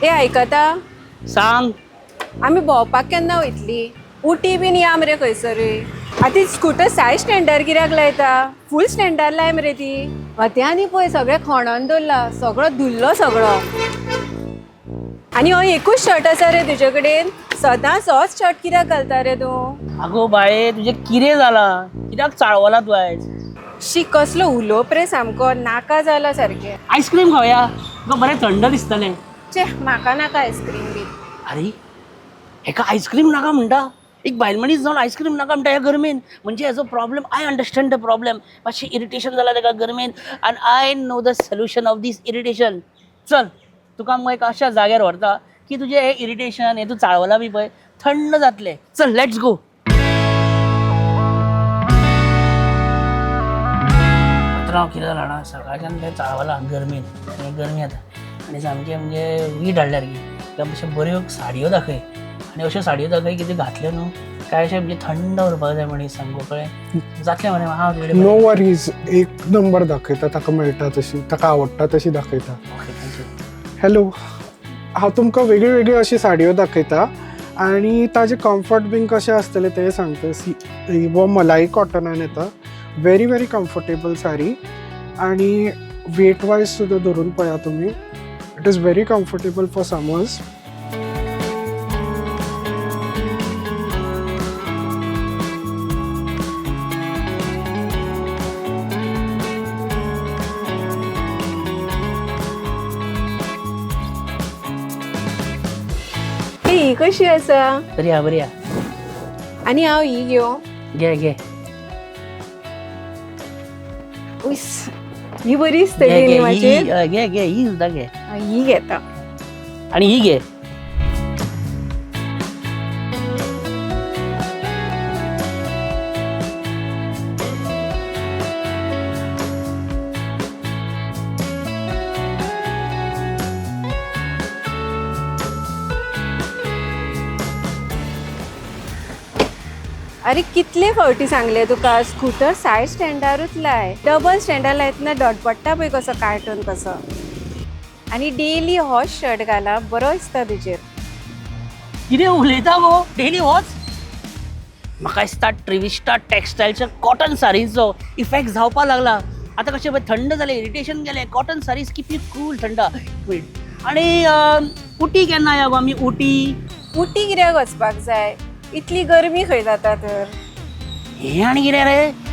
ए आयकता सांग. आमी भोंवपाक केन्ना वयतली? उटी बीन या मरे खंयसर. आतां स्कूटर सायड स्टँडार कित्याक लायता? फूल स्टँडार लाय मरे ती. वत्यांनी पळय सगळें खणोन दवरला, सगळो धुल्लो सगळो. आनी हो एकूच शर्ट आसा रे तुजे कडेन? सदांच होच शर्ट कित्याक घालता रे तूं? आगो बाये तुझे किरें जाला? कित्याक चाळवला तूं आयज? शी कसलो उलोवप रे सामको, नाका जाला सारकें. आईस्क्रीम खावया. तुका बरें थंड दिसतलें. चे म्हाका नाका आयस्क्रीम बी. अरे हेका आईस्क्रीम नाका म्हणटा. एक बायल मनीस जावन आईस्क्रीम नाका म्हणटा ह्या गरमेन. म्हणजे हेजो problem I understand the problem. मातशें इरिटेशन जाला तेका गरमेन and I know the solution of this irritation. चल तुका मग एक अशा जाग्यार व्हरता की तुजें हें इरिटेशन हें तूं चाळवला बी पळय थंड जातलें. चल लेट्स गो. पात्रांव कितें जालां जाणा, सकाळच्यान तें चाळवला गरमेन आनी गरमी जाता आनी सामकें म्हणजे वीट हाडल्यार की त्या मातशें बऱ्यो साडयो दाखय आनी अश्यो साडयो दाखय कितें घातल्यो न्हू काय अशें म्हणजे थंड उरपाक जाय मनीस सामको कळ्ळें. जातलें मरे हांव तुजे कडेन. नो वरीज, एक नंबर दाखयता, ताका मेळटा तशी, ताका आवडटा तशी दाखयता. Okay thank you. हॅलो, हांव तुमकां वेगळी वेगळी अशी साडयो दाखयता आनी ताजे कम्फर्ट बीन कशें आसतलें तें सांगता. वो मलाई कॉटनान येता, व्हेरी व्हेरी कम्फर्टेबल साडी आनी वेट वायज सुद्दां धरून पळया तुमी. It is very comfortable for summers. ही कशी आसा? बरी हा बरी हा. आनी हांव ही घेवं? घे घे उस, ही बरी दिसतली घे न्ही घे मातशें? घे घे ही सुद्दां घे ही घेता. आनी ही घे. अरे कितले फावटी सांगले तुका स्कूटर सायड स्टँडारूच लाय. डबल स्टँडार लायतना डॉट पडटा पळय कसो कार्टून कसो. आनी डेली होच शर्ट घाला, बरो दिसता तुजेर. कितें उलयता गो डेली वॉच? म्हाका दिसता ट्रिविस्टा टॅक्सटायलच्या कॉटन साडीचो इफेक्ट जावपा लागला. आतां कशें पळय थंड जालें, इरिटेशन गेलें. Cotton sarees keep you cool थंड. आनी उटी केन्ना या गो आमी? उटी उटी कित्याक वचपाक जाय? इतली गरमी खंय जाता तर. हें आनी कितें रे?